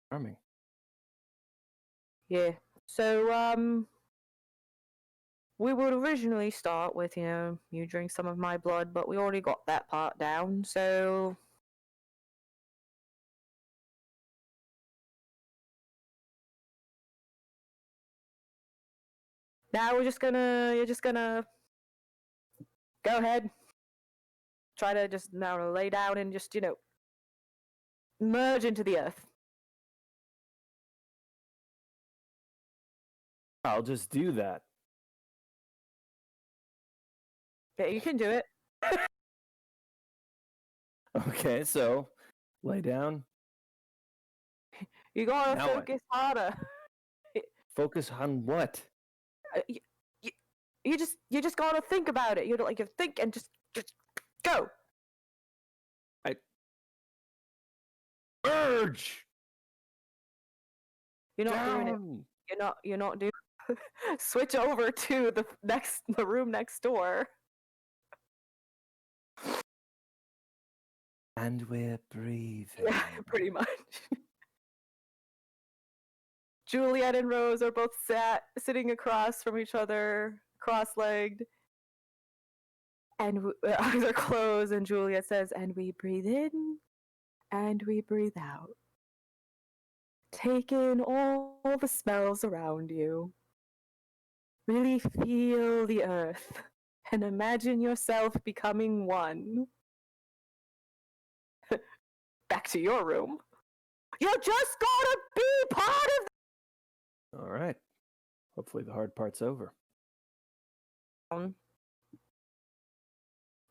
Charming. Yeah. So, we would originally start with, you drink some of my blood, but we already got that part down, so... Now you're just gonna go ahead. Try to just now lay down and just, merge into the earth. I'll just do that. Yeah, you can do it. Okay, so lay down. You gotta Now what? focus harder. Focus on what? You just gotta think about it. You think and just go. Urge. You're not doing it. You're not doing. Switch over to the room next door. And we're breathing. Yeah, pretty much. Juliet and Rose are both sitting across from each other, cross-legged. And eyes are closed, and Juliet says, and we breathe in, and we breathe out. Take in all the smells around you. Really feel the earth, and imagine yourself becoming one. Back to your room. You just gotta be part of. All right. Hopefully the hard part's over.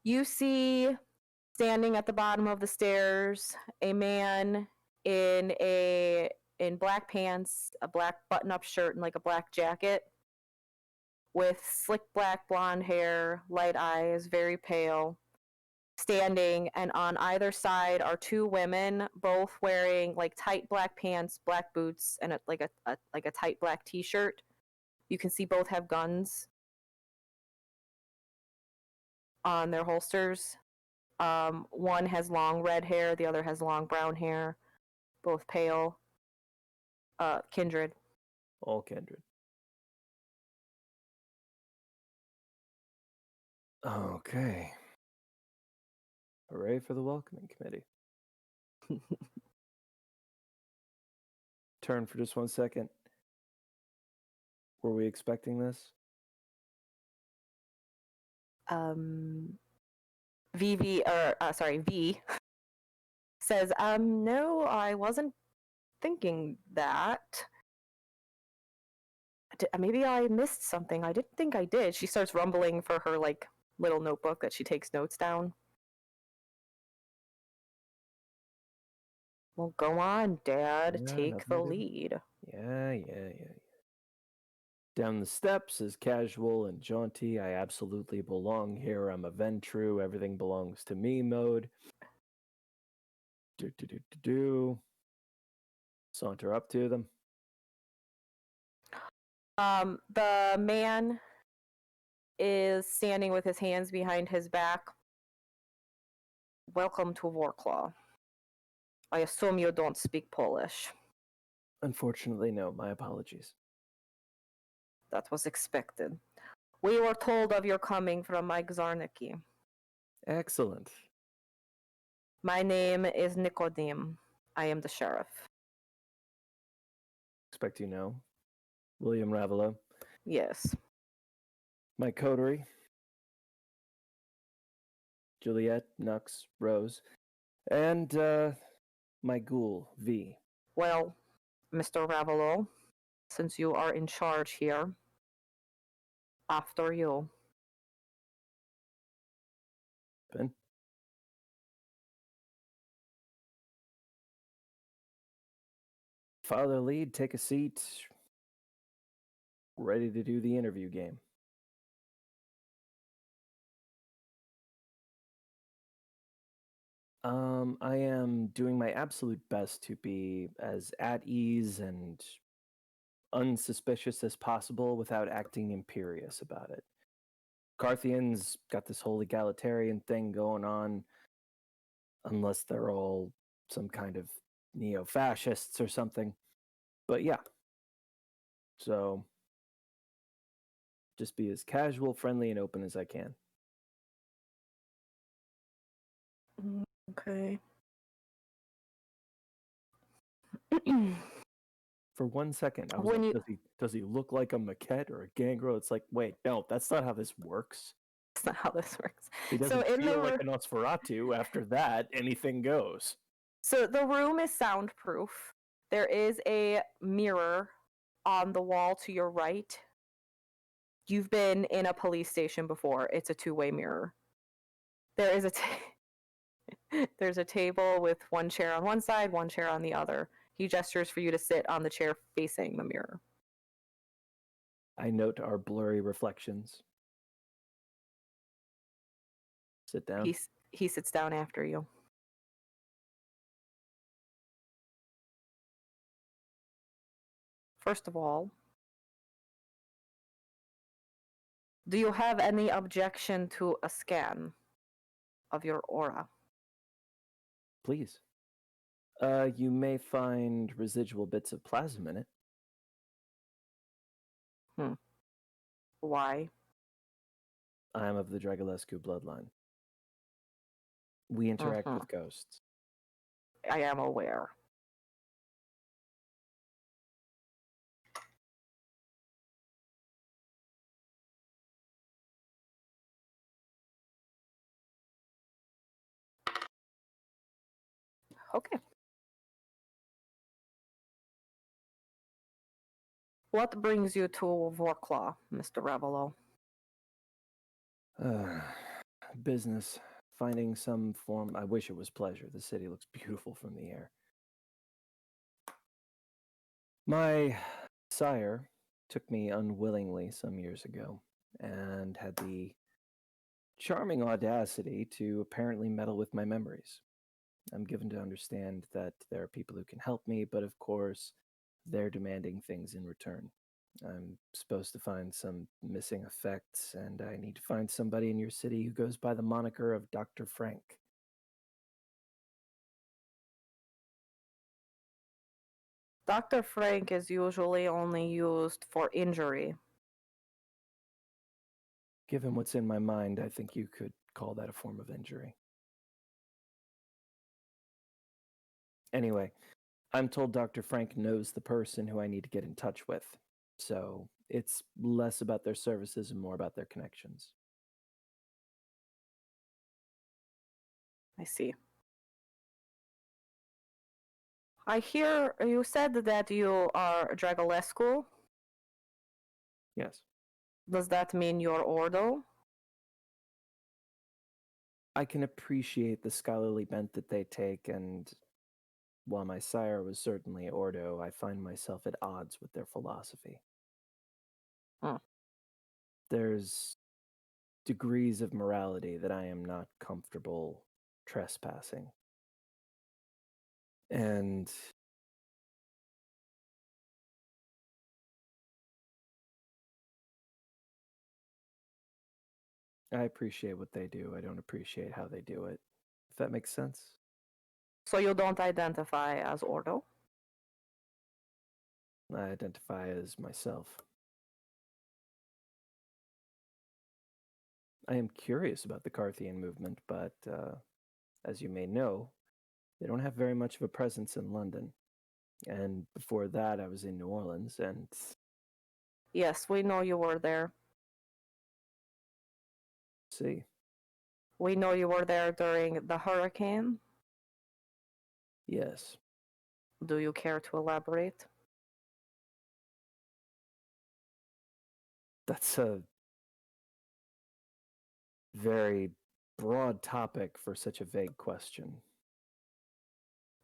You see, standing at the bottom of the stairs, a man in black pants, a black button-up shirt, and like a black jacket, with slick black blonde hair, light eyes, very pale, standing, and on either side are two women, both wearing like tight black pants, black boots, and like a tight black t-shirt. You can see both have guns on their holsters. One has long red hair, the other has long brown hair, both pale. Kindred. All kindred. Okay. Hooray for the welcoming committee. Turn for just 1 second. Were we expecting this? V says, no, I wasn't thinking that. Maybe I missed something. I didn't think I did. She starts rumbling for her, like, little notebook that she takes notes down. Well, go on, Dad. Yeah, take the lead. Yeah. Down the steps as casual and jaunty. I absolutely belong here. I'm a Ventrue. Everything belongs to me mode. Saunter up to them. The man is standing with his hands behind his back. Welcome to Warclaw. I assume you don't speak Polish. Unfortunately, no. My apologies. That was expected. We were told of your coming from Mike Zarnicki. Excellent. My name is Nicodim. I am the sheriff. Expect you know. William Ravelowe. Yes. My coterie. Juliet, Nux, Rose. And my ghoul, V. Well, Mr. Ravelowe, since you are in charge here, after you. Ben? Father lead, take a seat. Ready to do the interview game. I am doing my absolute best to be as at ease and unsuspicious as possible without acting imperious about it. Carthians got this whole egalitarian thing going on, unless they're all some kind of neo-fascists or something. But yeah. So just be as casual, friendly, and open as I can. Okay. For 1 second, I was like, does he look like a maquette or a gangrel? It's like, wait, no, that's not how this works. That's not how this works. He doesn't feel like a Nosferatu. After that, anything goes. So the room is soundproof. There is a mirror on the wall to your right. You've been in a police station before. It's a two-way mirror. There is there's a table with one chair on one side, one chair on the other. He gestures for you to sit on the chair facing the mirror. I note our blurry reflections. Sit down. He sits down after you. First of all, do you have any objection to a scan of your aura? Please. You may find residual bits of plasm in it. Why? I am of the Dragolescu bloodline. We interact with ghosts. I am aware. Okay. What brings you to Vorklaw, Mr. Ravelowe? Business. Finding some form. I wish it was pleasure. The city looks beautiful from the air. My sire took me unwillingly some years ago and had the charming audacity to apparently meddle with my memories. I'm given to understand that there are people who can help me, but of course, they're demanding things in return. I'm supposed to find some missing effects, and I need to find somebody in your city who goes by the moniker of Dr. Frank. Dr. Frank is usually only used for injury. Given what's in my mind, I think you could call that a form of injury. Anyway, I'm told Dr. Frank knows the person who I need to get in touch with, so it's less about their services and more about their connections. I see. I hear you said that you are Dragolescu. Yes. Does that mean you're Ordo? I can appreciate the scholarly bent that they take, and while my sire was certainly Ordo, I find myself at odds with their philosophy. There's degrees of morality that I am not comfortable trespassing. And I appreciate what they do. I don't appreciate how they do it. If that makes sense. So you don't identify as Ordo? I identify as myself. I am curious about the Carthian movement, but as you may know, they don't have very much of a presence in London. And before that, I was in New Orleans, and... Yes, we know you were there. See. We know you were there during the hurricane. Yes. Do you care to elaborate? That's a very broad topic for such a vague question.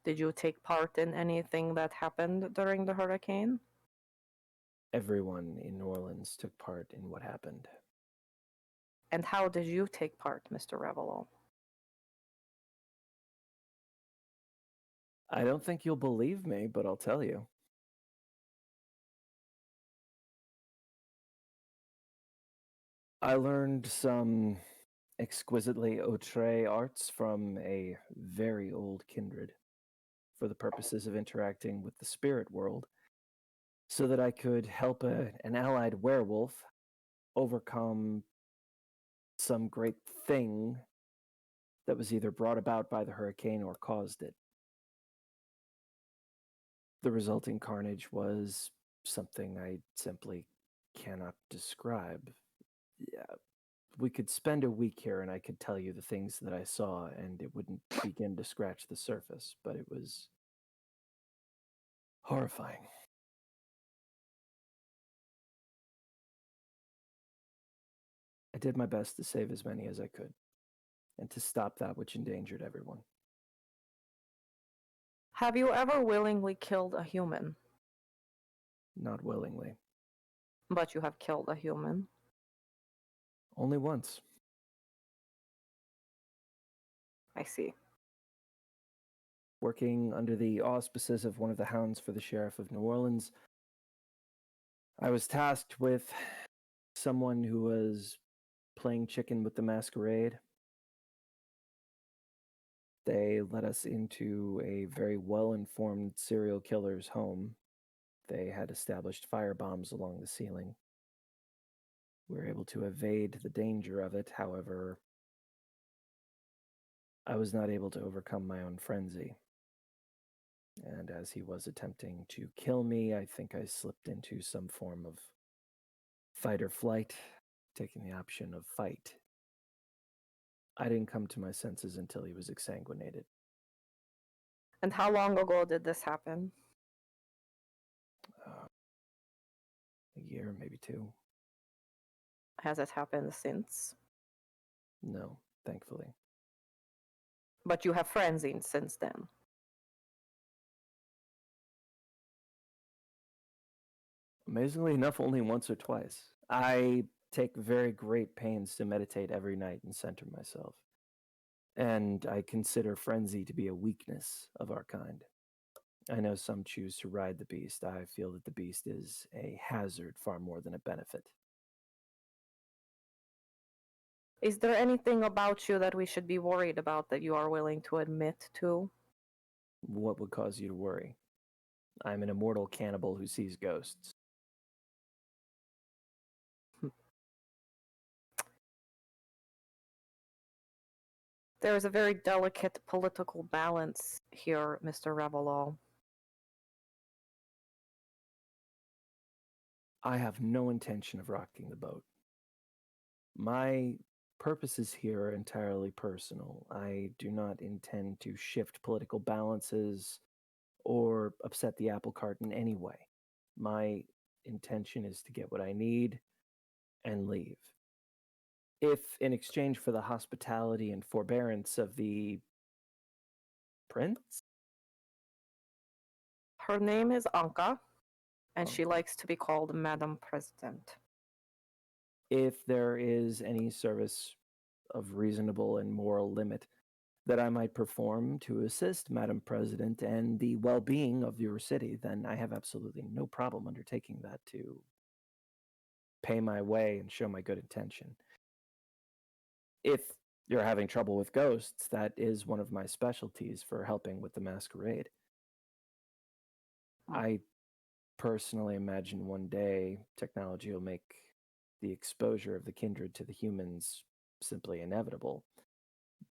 Did you take part in anything that happened during the hurricane? Everyone in New Orleans took part in what happened. And how did you take part, Mr. Ravelowe? I don't think you'll believe me, but I'll tell you. I learned some exquisitely outre arts from a very old kindred for the purposes of interacting with the spirit world, so that I could help an allied werewolf overcome some great thing that was either brought about by the hurricane or caused it. The resulting carnage was something I simply cannot describe. Yeah, we could spend a week here and I could tell you the things that I saw, and it wouldn't begin to scratch the surface, but it was horrifying. I did my best to save as many as I could, and to stop that which endangered everyone. Have you ever willingly killed a human? Not willingly. But you have killed a human. Only once. I see. Working under the auspices of one of the hounds for the sheriff of New Orleans, I was tasked with someone who was playing chicken with the masquerade. They let us into a very well-informed serial killer's home. They had established firebombs along the ceiling. We were able to evade the danger of it. However, I was not able to overcome my own frenzy. And as he was attempting to kill me, I think I slipped into some form of fight or flight, taking the option of fight. I didn't come to my senses until he was exsanguinated. And how long ago did this happen? A year, maybe 2. Has it happened since? No, thankfully. But you have frenzied since then. Amazingly enough, only once or twice. I take very great pains to meditate every night and center myself. And I consider frenzy to be a weakness of our kind. I know some choose to ride the beast. I feel that the beast is a hazard far more than a benefit. Is there anything about you that we should be worried about that you are willing to admit to? What would cause you to worry? I'm an immortal cannibal who sees ghosts. There is a very delicate political balance here, Mr. Ravelowe. I have no intention of rocking the boat. My purposes here are entirely personal. I do not intend to shift political balances or upset the apple cart in any way. My intention is to get what I need and leave. If in exchange for the hospitality and forbearance of the prince? Her name is Anka, and she likes to be called Madam President. If there is any service of reasonable and moral limit that I might perform to assist Madam President and the well-being of your city, then I have absolutely no problem undertaking that to pay my way and show my good intention. If you're having trouble with ghosts, that is one of my specialties for helping with the masquerade. I personally imagine one day technology will make the exposure of the kindred to the humans simply inevitable.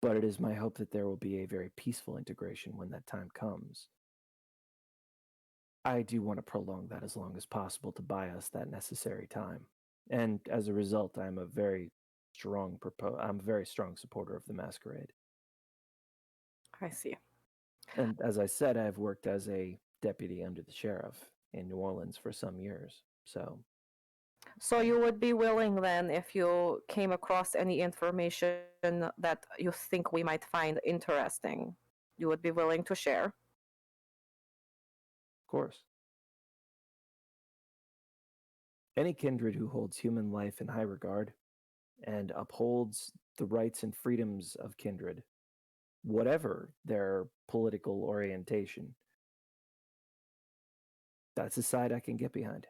But it is my hope that there will be a very peaceful integration when that time comes. I do want to prolong that as long as possible to buy us that necessary time. And as a result, I'm a very strong supporter of the masquerade. I see. And as I said, I've worked as a deputy under the sheriff in New Orleans for some years. So you would be willing then, if you came across any information that you think we might find interesting, you would be willing to share? Of course. Any kindred who holds human life in high regard and upholds the rights and freedoms of kindred, whatever their political orientation, that's a side I can get behind.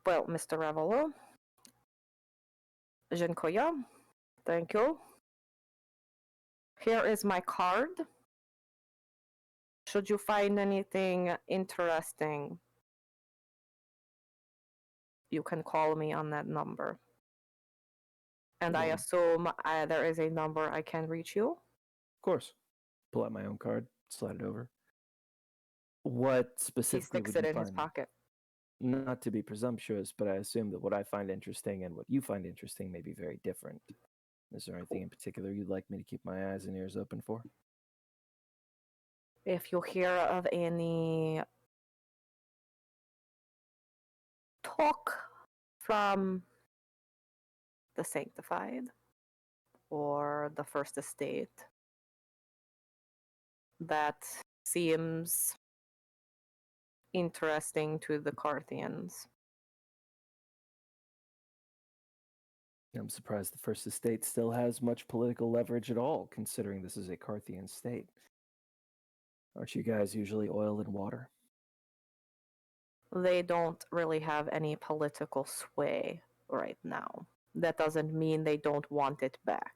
Well, Mr. Ravelowe, dziękuję. Thank you. Here is my card. Should you find anything interesting, you can call me on that number. And I Well, assume there is a number I can reach you? of course. Pull out my own card, slide it over. What He specifically sticks would it you in his find? pocket. Not to be presumptuous, but I assume that what I find interesting and what you find interesting may be very different. Is there anything in particular you'd like me to keep my eyes and ears open for? If you hear of any talk from the Sanctified or the First Estate that seems interesting to the Carthians. I'm surprised the First Estate still has much political leverage at all, considering this is a Carthian state. Aren't you guys usually oil and water? They don't really have any political sway right now. That doesn't mean they don't want it back.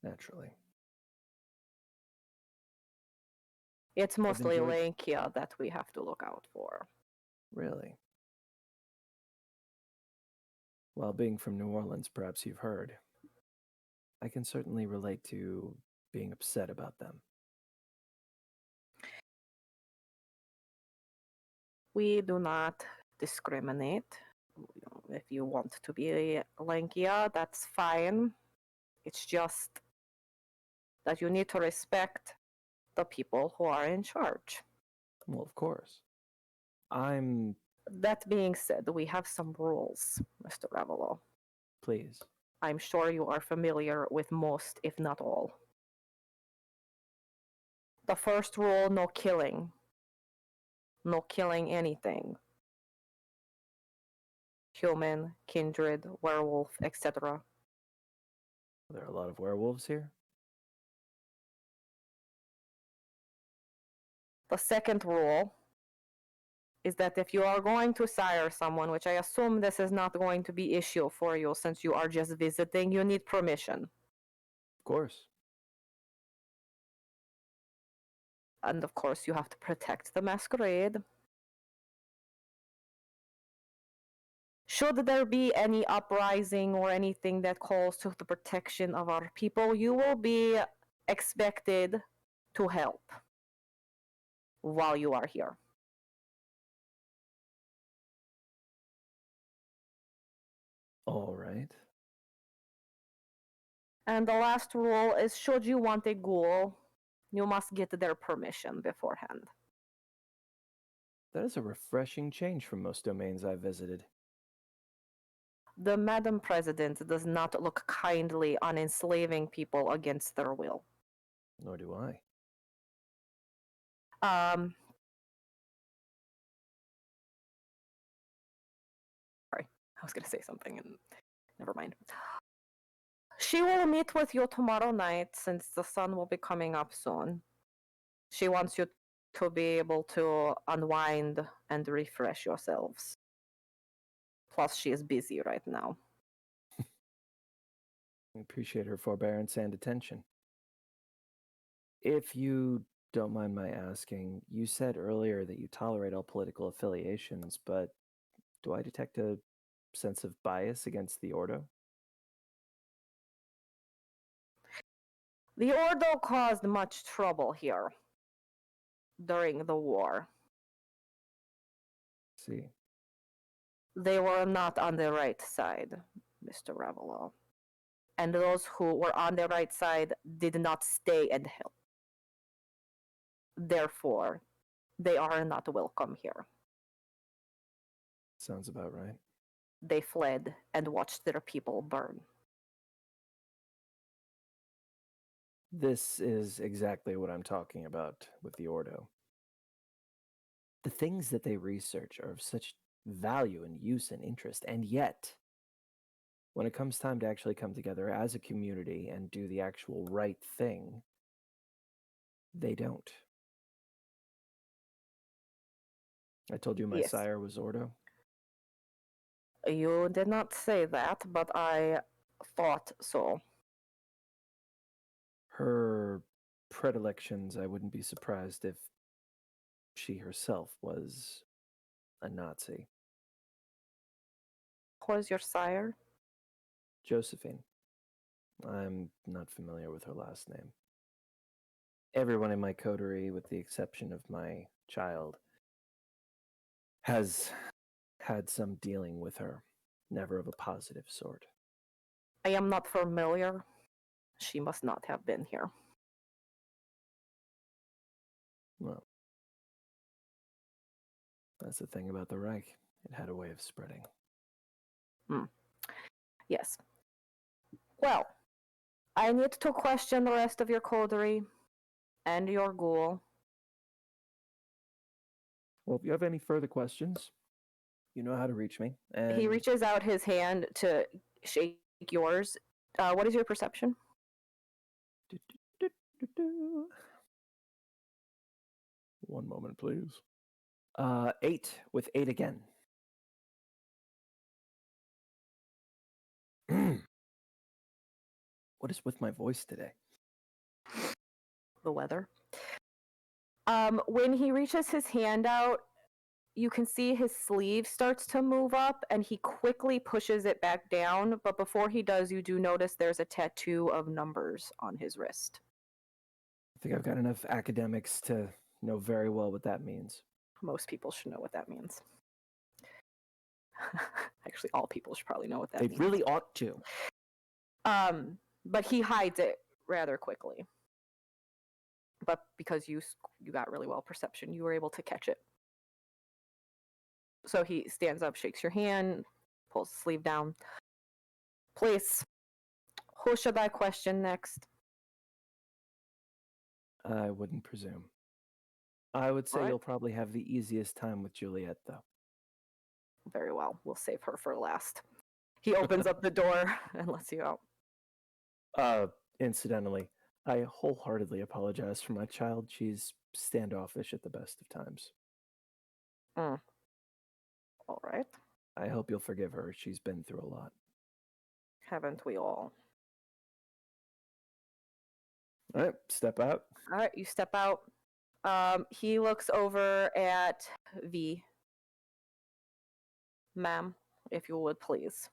Naturally. It's mostly enjoyed- Lankia that we have to look out for. Really? Well, being from New Orleans, perhaps you've heard. I can certainly relate to being upset about them. We do not discriminate. If you want to be a Lankia, that's fine. It's just that you need to respect the people who are in charge. Well, of course. I'm... That being said, we have some rules, Mr. Ravelowe. Please. I'm sure you are familiar with most, if not all. The first rule, no killing. No killing anything. Human, kindred, werewolf, etc. There are a lot of werewolves here? The second rule is that if you are going to sire someone, which I assume this is not going to be issue for you since you are just visiting, you need permission. Of course. And of course, you have to protect the masquerade. Should there be any uprising or anything that calls to the protection of our people, you will be expected to help while you are here. All right. And the last rule is, should you want a ghoul, you must get their permission beforehand. That is a refreshing change from most domains I've visited. The Madam President does not look kindly on enslaving people against their will. Nor do I. Sorry, I was going to say something and never mind. She will meet with you tomorrow night since the sun will be coming up soon. She wants you to be able to unwind and refresh yourselves. Plus, she is busy right now. I appreciate her forbearance and attention. If you don't mind my asking, you said earlier that you tolerate all political affiliations, but do I detect a sense of bias against the Ordo? The Ordo caused much trouble here during the war. See. They were not on the right side, Mr. Ravelowe. And those who were on the right side did not stay and help. Therefore, they are not welcome here. Sounds about right. They fled and watched their people burn. This is exactly what I'm talking about with the Ordo. The things that they research are of such value and use and interest, and yet, when it comes time to actually come together as a community and do the actual right thing, they don't. I told you my Yes. sire was Ordo. You did not say that, but I thought so. Her predilections, I wouldn't be surprised if she herself was a Nazi. Who is your sire? Josephine. I'm not familiar with her last name. Everyone in my coterie, with the exception of my child, has had some dealing with her, never of a positive sort. I am not familiar. She must not have been here. Well, that's the thing about the Reich. It had a way of spreading. Yes. Well, I need to question the rest of your coterie and your ghoul. Well, if you have any further questions, you know how to reach me. And He reaches out his hand to shake yours. What is your perception? One moment, please. 8 with 8 again. What is with my voice today? The weather. When he reaches his hand out, you can see his sleeve starts to move up and he quickly pushes it back down. But before he does, you do notice there's a tattoo of numbers on his wrist. I think I've got enough academics to know very well what that means. Most people should know what that means. Actually, all people should probably know what that They means. really ought to. But he hides it rather quickly. But because you got really well perception, you were able to catch it. So he stands up, shakes your hand, pulls the sleeve down. Please, who should I question next? I wouldn't presume. I would say Alright. you'll probably have the easiest time with Juliet, though. Very well. We'll save her for last. He opens up the door and lets you out. Incidentally, I wholeheartedly apologize for my child. She's standoffish at the best of times. All right. I hope you'll forgive her. She's been through a lot. Haven't we all? All right, step out. All right, you step out. He looks over at V. Ma'am, if you would please.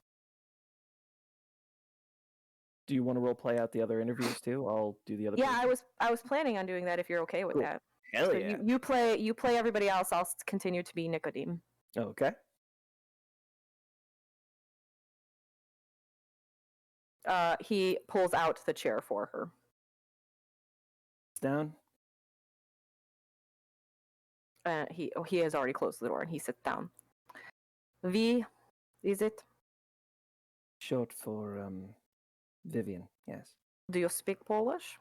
Do you want to role play out the other interviews too? I'll do the other. Yeah, I was planning on doing that if you're okay with Cool. that. Hell So yeah. you play everybody else. I'll continue to be Nicodeme. Okay. He pulls out the chair for her. Down. He has already closed the door and he sits down. V, is it? Short for Vivian. Yes. Do you speak Polish?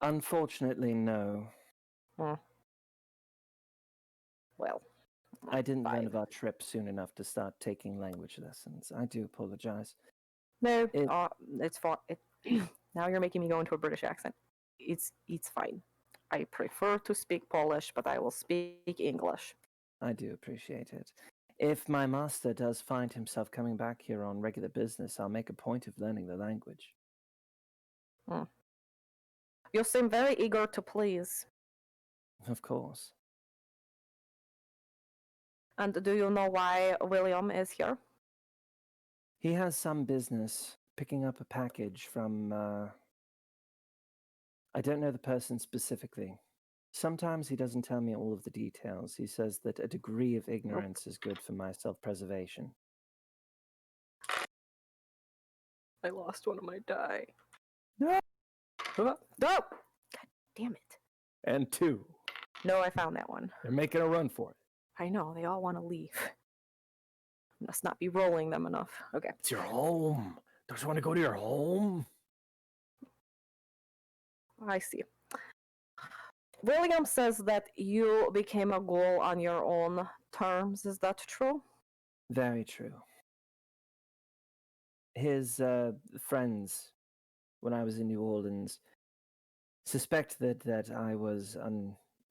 Unfortunately, no. Well, I didn't learn fine. of our trip soon enough to start taking language lessons. I do apologize. No, it's fine. Now you're making me go into a British accent. It's fine. I prefer to speak Polish, but I will speak English. I do appreciate it. If my master does find himself coming back here on regular business, I'll make a point of learning the language. You seem very eager to please. Of course. And do you know why William is here? He has some business picking up a package from, I don't know the person specifically. Sometimes he doesn't tell me all of the details. He says that a degree of ignorance is good for my self-preservation. I lost one of my die. No! No! God damn it. And 2. No, I found that one. They're making a run for it. I know, they all want to leave. Must not be rolling them enough. Okay. It's your home. Don't you want to go to your home? I see. William says that you became a ghoul on your own terms. Is that true? Very true. His friends, when I was in New Orleans, suspect that I was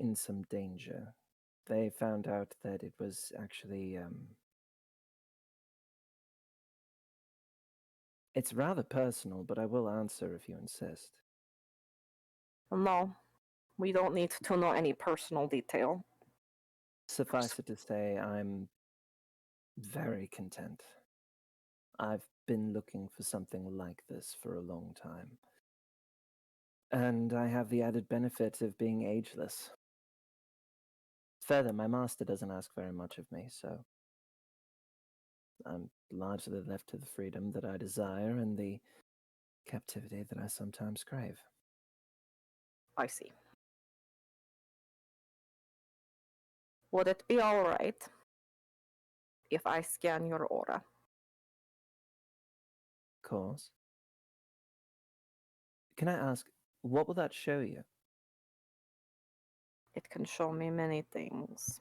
in some danger. They found out that it was actually... It's rather personal, but I will answer if you insist. No, we don't need to know any personal detail. Suffice it to say, I'm very content. I've been looking for something like this for a long time. And I have the added benefit of being ageless. Further, my master doesn't ask very much of me, so I'm largely left to the freedom that I desire and the captivity that I sometimes crave. I see. Would it be alright if I scan your aura? Of course. Can I ask, what will that show you? It can show me many things.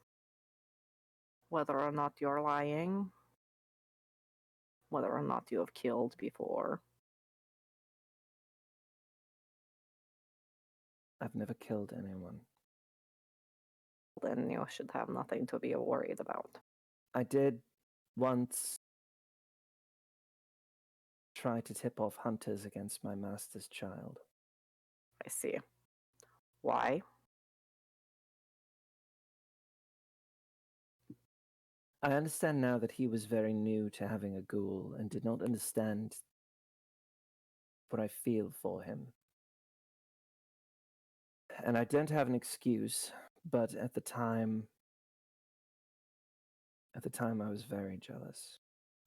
Whether or not you're lying, whether or not you have killed before. I've never killed anyone. Then you should have nothing to be worried about. I did once try to tip off hunters against my master's child. I see. Why? I understand now that he was very new to having a ghoul and did not understand what I feel for him. And I don't have an excuse, but at the time I was very jealous.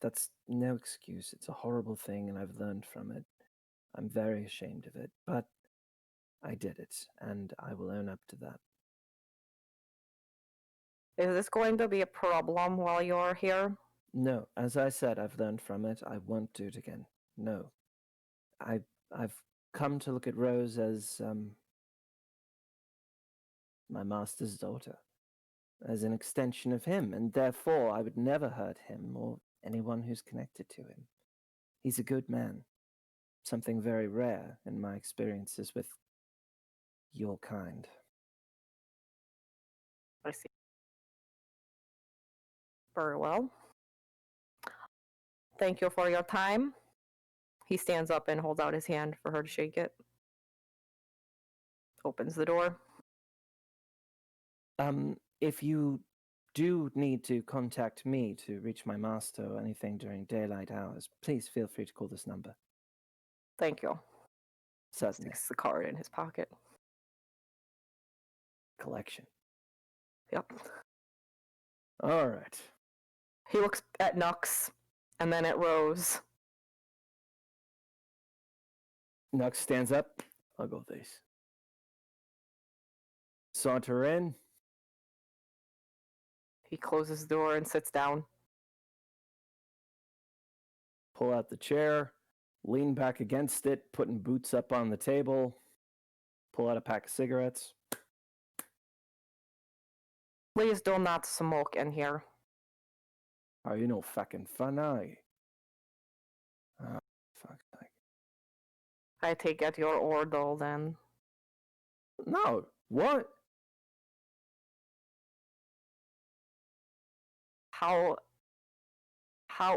That's no excuse. It's a horrible thing and I've learned from it. I'm very ashamed of it, but I did it and I will own up to that. Is this going to be a problem while you're here? No, as I said, I've learned from it. I won't do it again. No. I've come to look at Rose as my master's daughter, as an extension of him, and therefore I would never hurt him or anyone who's connected to him. He's a good man, something very rare in my experiences with your kind. I see. Very well. Thank you for your time. He stands up and holds out his hand for her to shake it. Opens the door. If you do need to contact me to reach my master or anything during daylight hours, please feel free to call this number. Thank you. Certainly. Sticks the card in his pocket. Collection. Yep. All right. He looks at Nux and then at Rose. Nux stands up. I'll go with this. Saunter in. He closes the door and sits down. Pull out the chair. Lean back against it, putting boots up on the table. Pull out a pack of cigarettes. Please do not smoke in here. Oh, you know fucking fun, are you? Oh, fuck's sake. I take it your order then. No, what? How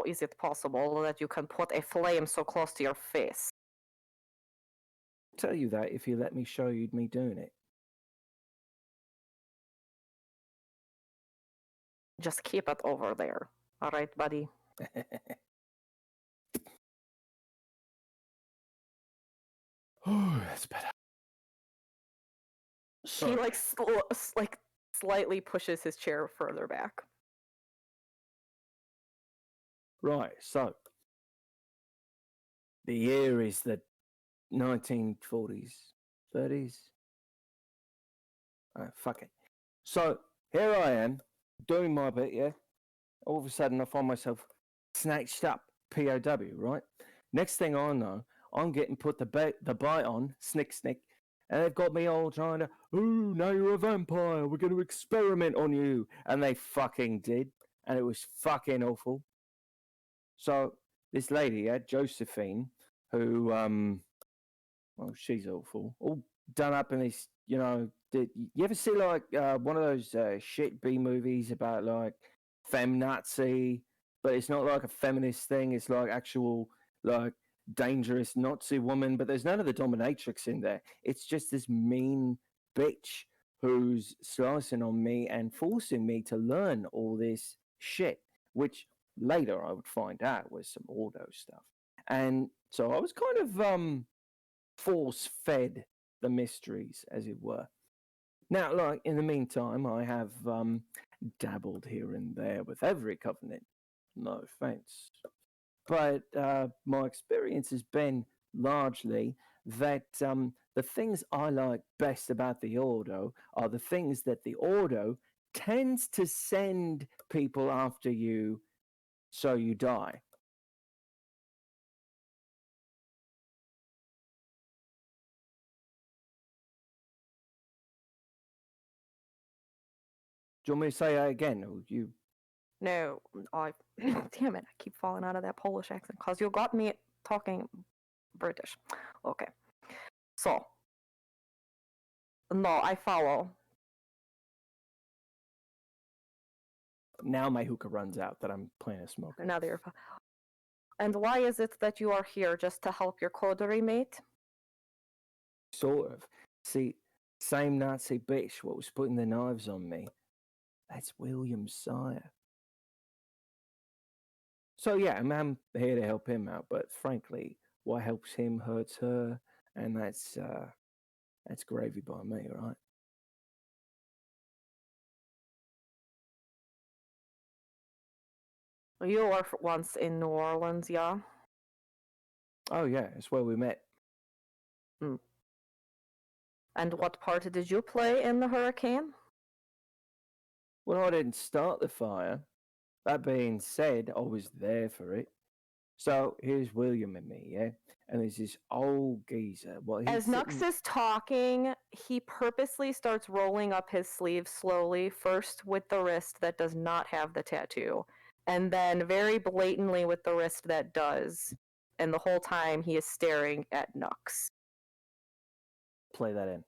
is it possible that you can put a flame so close to your face? I'll tell you that if you let me show you me doing it. Just keep it over there. All right, buddy? Oh, that's better. He like slightly pushes his chair further back. Right, so the year is the 1940s, 30s. Oh, fuck it. So here I am doing my bit, yeah. All of a sudden, I find myself snatched up, POW, right? Next thing I know, I'm getting put the bite on, snick, and they've got me all trying to, ooh, now you're a vampire, we're going to experiment on you. And they fucking did, and it was fucking awful. So this lady, yeah, Josephine, who, well, she's awful, all done up in this, you know, you ever see like one of those shit B movies about like feminazi, but it's not like a feminist thing, it's like actual like dangerous Nazi woman, but there's none of the dominatrix in there. It's just this mean bitch who's slicing on me and forcing me to learn all this shit, which later I would find out was some Ordo stuff. And so I was kind of force fed the mysteries, as it were. Now, like, in the meantime, I have dabbled here and there with every covenant. No offense. But my experience has been largely that the things I like best about the Ordo are the things that the Ordo tends to send people after you so you die. Do you want me to say that again? Or you? No, I. Damn it! I keep falling out of that Polish accent because you got me talking British. Okay, so no, I follow. Now my hookah runs out that I'm playing a smoke. Now that you're. And why is it that you are here just to help your coterie mate? Sort of. See, same Nazi bitch what was putting the knives on me. That's William's sire. So yeah, I'm here to help him out, but frankly, what helps him hurts her, and that's gravy by me, right? You were once in New Orleans, yeah? Oh yeah, it's where we met. And what part did you play in the hurricane? Well, I didn't start the fire. That being said, I was there for it. So here's William and me, yeah? And there's this old geezer. Well, As Nux is talking, he purposely starts rolling up his sleeve slowly, first with the wrist that does not have the tattoo, and then very blatantly with the wrist that does. And the whole time he is staring at Nux. Play that in.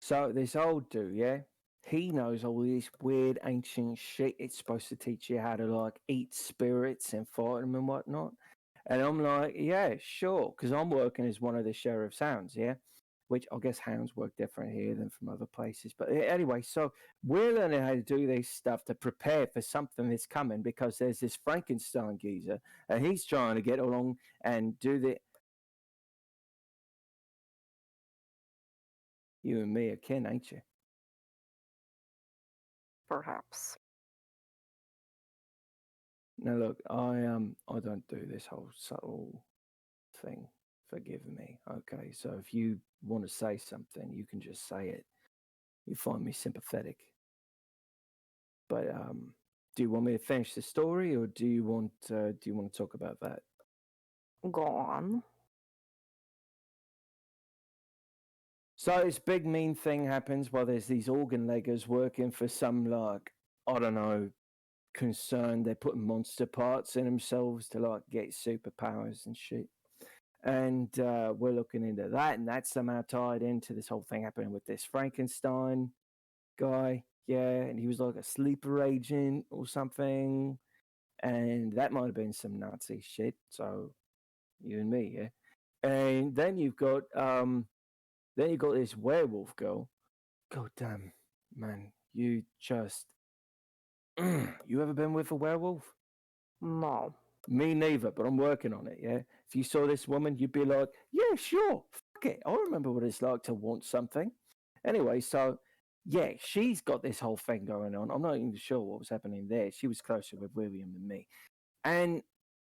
So this old dude, yeah? He knows all this weird ancient shit. It's supposed to teach you how to like eat spirits and fight them and whatnot. And I'm like, yeah, sure, because I'm working as one of the sheriff's hounds, yeah? Which I guess hounds work different here than from other places. But anyway, so we're learning how to do this stuff to prepare for something that's coming because there's this Frankenstein geezer and he's trying to get along and do the. You and me are kin, ain't you? Perhaps. Now look, I don't do this whole subtle thing. Forgive me. Okay, so if you want to say something, you can just say it. You find me sympathetic. But do you want me to finish the story, or do you want to talk about that? Go on. So this big mean thing happens while there's these organ leggers working for some like I don't know concern. They're putting monster parts in themselves to like get superpowers and shit. And we're looking into that, and that's somehow tied into this whole thing happening with this Frankenstein guy. Yeah, and he was like a sleeper agent or something, and that might have been some Nazi shit. So you and me, yeah. And then you've got this werewolf girl. God damn, man, you just you ever been with a werewolf? No. Me neither, but I'm working on it, yeah? If you saw this woman, you'd be like, yeah, sure, fuck it. I remember what it's like to want something. Anyway, so, yeah, she's got this whole thing going on. I'm not even sure what was happening there. She was closer with William than me. And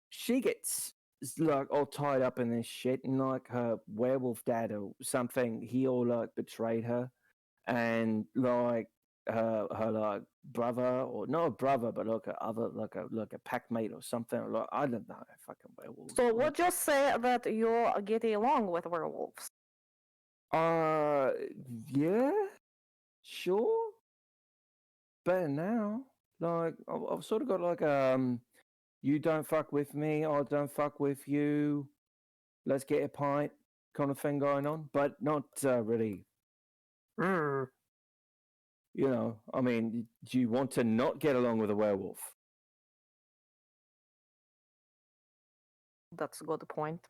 she gets, like, all tied up in this shit, and, like, her werewolf dad or something, he all, like, betrayed her. And, like, her like brother or not a brother but like a pack mate or something like I don't know fucking werewolves. So we'll just say that you get along with werewolves. Yeah, sure. Better now. Like I've sort of got like you don't fuck with me, I don't fuck with you. Let's get a pint kind of thing going on, but not really. You know, I mean, do you want to not get along with a werewolf? That's a good point.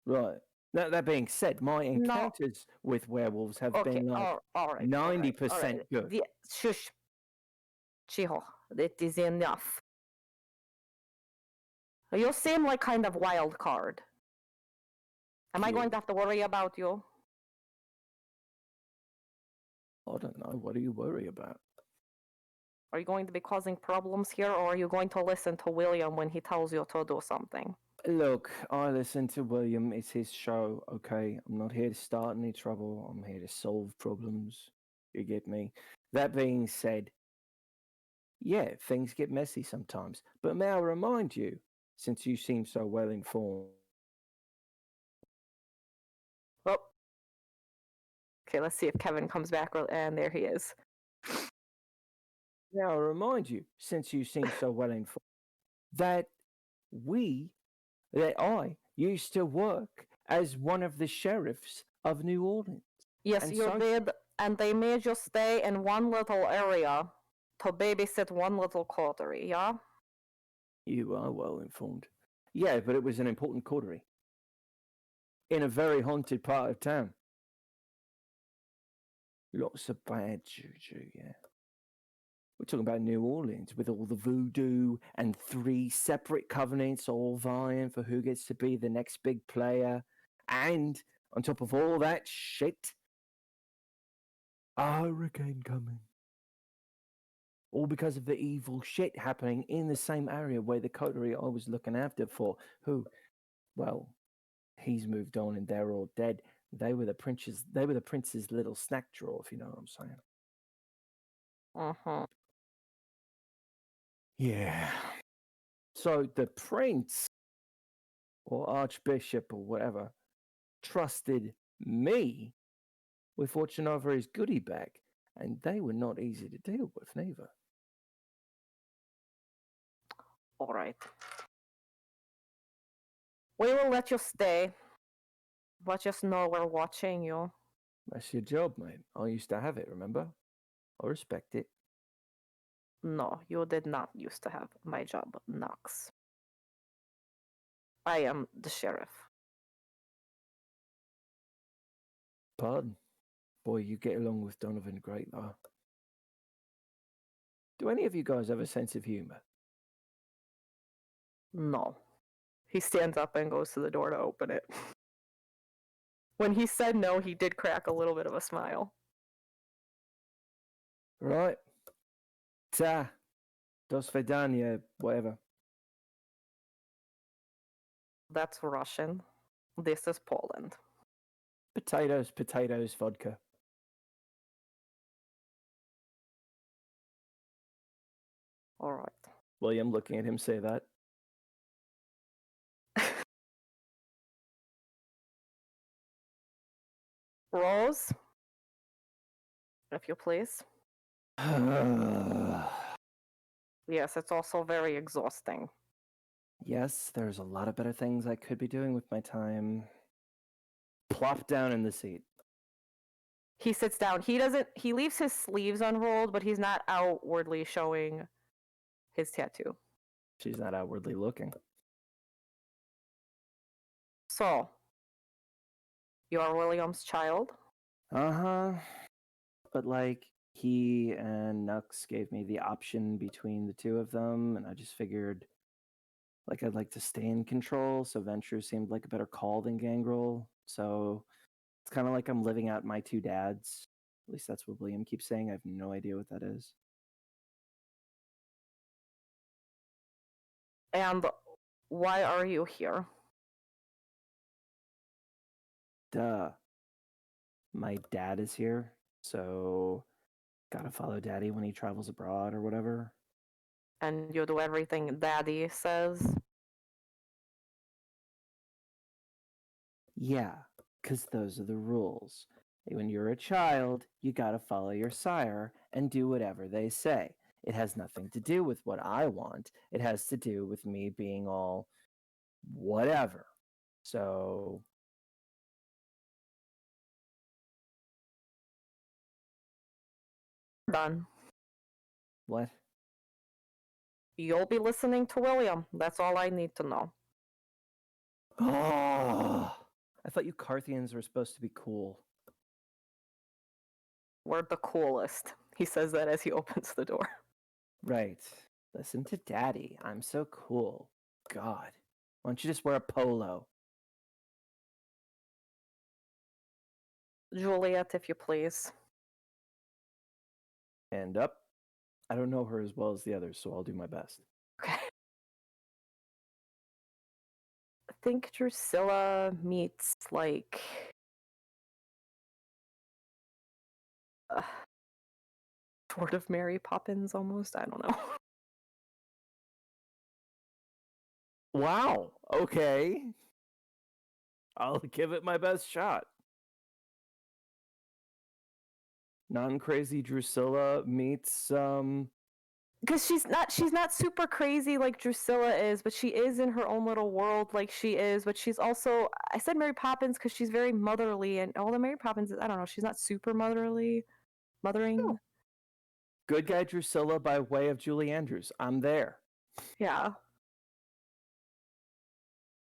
Right. Now, that being said, my No. encounters with werewolves have Okay, been like all right. 90% good. Shush. Chiho, it is enough. You seem like kind of wild card. Am I going to have to worry about you? I don't know. What do you worry about? Are you going to be causing problems here, or are you going to listen to William when he tells you to do something? Look, I listen to William. It's his show, okay? I'm not here to start any trouble. I'm here to solve problems. You get me? That being said, yeah, things get messy sometimes. But may I remind you, since you seem so well informed. Oh. Okay, let's see if Kevin comes back, and there he is. Now, I remind you, since you seem so well informed, that I used to work as one of the sheriffs of New Orleans. Yes, you did, and they made you stay in one little area to babysit one little coterie, yeah? You are well informed. Yeah, but it was an important coterie. In a very haunted part of town. Lots of bad juju, yeah. We're talking about New Orleans with all the voodoo and 3 separate covenants all vying for who gets to be the next big player. And on top of all that shit, a hurricane coming. All because of the evil shit happening in the same area where the coterie I was looking after for, who, well, he's moved on and they're all dead. They were the prince's little snack drawer, if you know what I'm saying. Uh-huh. Yeah. So the prince, or archbishop, or whatever, trusted me with watching over his goodie bag, and they were not easy to deal with, neither. All right. We will let you stay, but just know we're watching you. That's your job, mate. I used to have it, remember? I respect it. No, you did not used to have my job, Knox. I am the sheriff. Pardon? Boy, you get along with Donovan great, though. Do any of you guys have a sense of humor? No. He stands up and goes to the door to open it. When he said no, he did crack a little bit of a smile. Right. Ta. Do svidania, whatever. That's Russian. This is Poland. Potatoes, potatoes, vodka. All right. William looking at him say that. Rose, if you please. Yes, it's also very exhausting. Yes, there's a lot of better things I could be doing with my time. Plop down in the seat. He sits down. He leaves his sleeves unrolled, but he's not outwardly showing his tattoo. She's not outwardly looking. So, you are William's child? Uh-huh. But like, he and Nux gave me the option between the two of them, and I just figured like I'd like to stay in control, so Ventrue seemed like a better call than Gangrel. So it's kind of like I'm living out my 2 dads. At least that's what William keeps saying. I have no idea what that is. And why are you here? Duh. My dad is here, so gotta follow daddy when he travels abroad or whatever. And you do everything Daddy says? Yeah, because those are the rules. When you're a child, you gotta follow your sire and do whatever they say. It has nothing to do with what I want. It has to do with me being all whatever. So. Done. What? You'll be listening to William. That's all I need to know. Oh, I thought you Carthians were supposed to be cool. We're the coolest. He says that as he opens the door. Right. Listen to Daddy. I'm so cool. God. Why don't you just wear a polo? Juliet, if you please. And up. I don't know her as well as the others, so I'll do my best. Okay. I think Drusilla meets, like... sort of Mary Poppins, almost. I don't know. Wow. Okay. I'll give it my best shot. Non-crazy Drusilla meets Because she's not super crazy like Drusilla is, but she is in her own little world like she is. But she's also, I said Mary Poppins because she's very motherly, and although Mary Poppins, I don't know, she's not super mothering. Oh. Good guy Drusilla by way of Julie Andrews. I'm there. Yeah.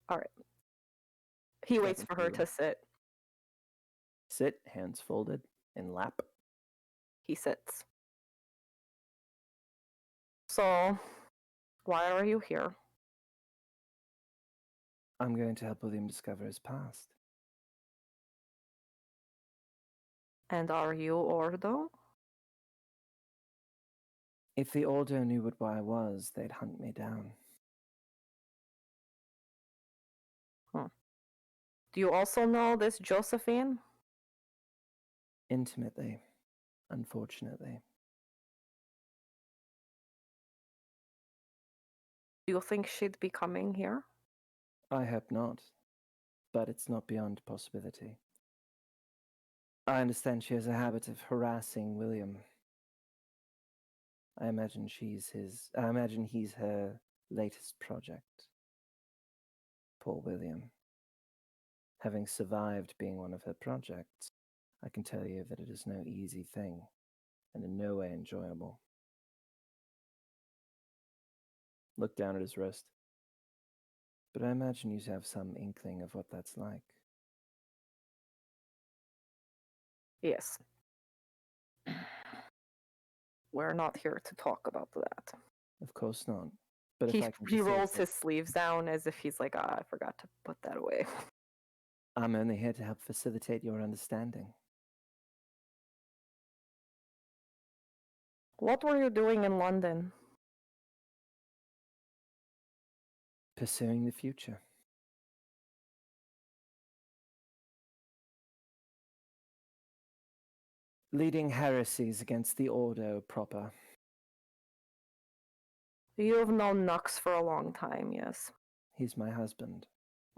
All right. He waits for her to sit. Sit, hands folded, in lap. He sits. So, why are you here? I'm going to help William discover his past. And are you Ordo? If the Ordo knew what I was, they'd hunt me down. Do you also know this Josephine? Intimately, unfortunately. Do you think she'd be coming here? I hope not, but it's not beyond possibility. I understand she has a habit of harassing William. I imagine he's her latest project. Poor William. Having survived being one of her projects, I can tell you that it is no easy thing, and in no way enjoyable. Look down at his wrist. But I imagine you have some inkling of what that's like. Yes. We're not here to talk about that. Of course not. But he if I can he rolls his sleeves down as if he's like, I forgot to put that away. I'm only here to help facilitate your understanding. What were you doing in London? Pursuing the future. Leading heresies against the Ordo proper. You've known Nux for a long time, yes. He's my husband.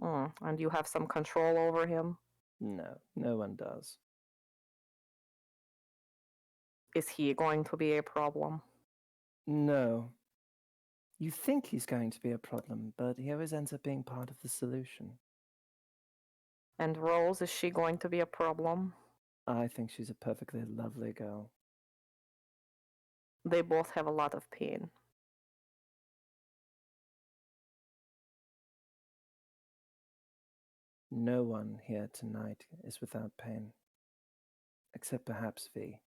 And you have some control over him? No, no one does. Is he going to be a problem? No. You think he's going to be a problem, but he always ends up being part of the solution. And Rose, is she going to be a problem? I think she's a perfectly lovely girl. They both have a lot of pain. No one here tonight is without pain. Except perhaps V.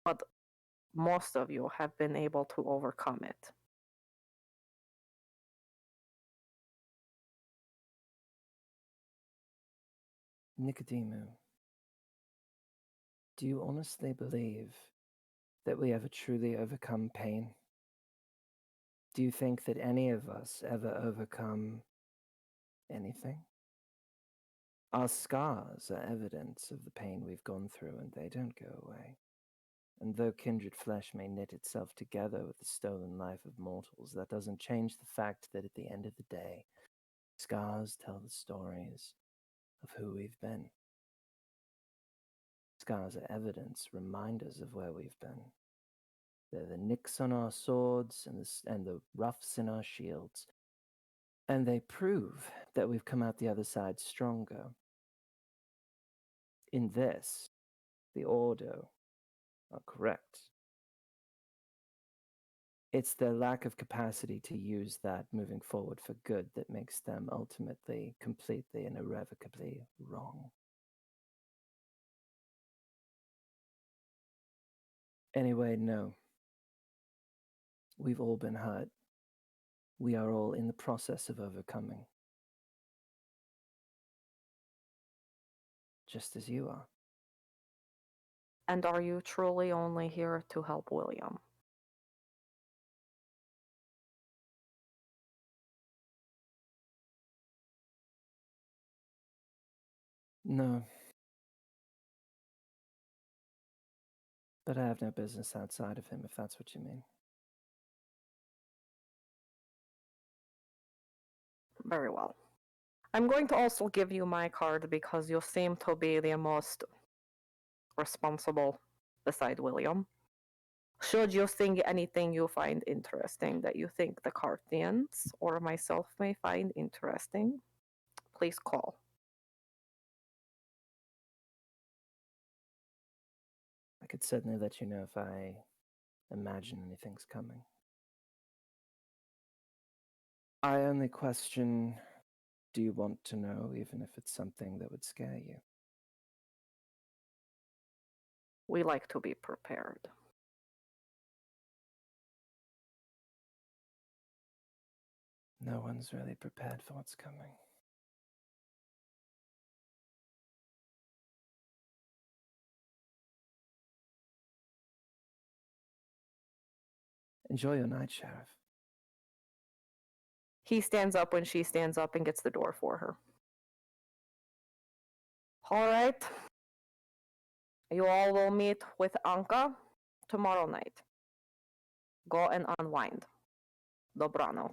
But most of you have been able to overcome it. Nicodemu, do you honestly believe that we ever truly overcome pain? Do you think that any of us ever overcome anything? Our scars are evidence of the pain we've gone through, and they don't go away. And though kindred flesh may knit itself together with the stolen life of mortals, that doesn't change the fact that at the end of the day, scars tell the stories of who we've been. Scars are evidence, reminders of where we've been. They're the nicks on our swords and the roughs in our shields. And they prove that we've come out the other side stronger. In this, the Ordo are correct. It's their lack of capacity to use that moving forward for good that makes them ultimately, completely, and irrevocably wrong. Anyway, no. We've all been hurt. We are all in the process of overcoming. Just as you are. And are you truly only here to help William? No. But I have no business outside of him, if that's what you mean. Very well. I'm going to also give you my card because you seem to be the most responsible beside William. Should you see anything you find interesting that you think the Carthians or myself may find interesting, please call. I could certainly let you know if I imagine anything's coming. I only question, do you want to know, even if it's something that would scare you? We like to be prepared. No one's really prepared for what's coming. Enjoy your night, Sheriff. He stands up when she stands up and gets the door for her. All right. You all will meet with Anka tomorrow night. Go and unwind. Dobranoc.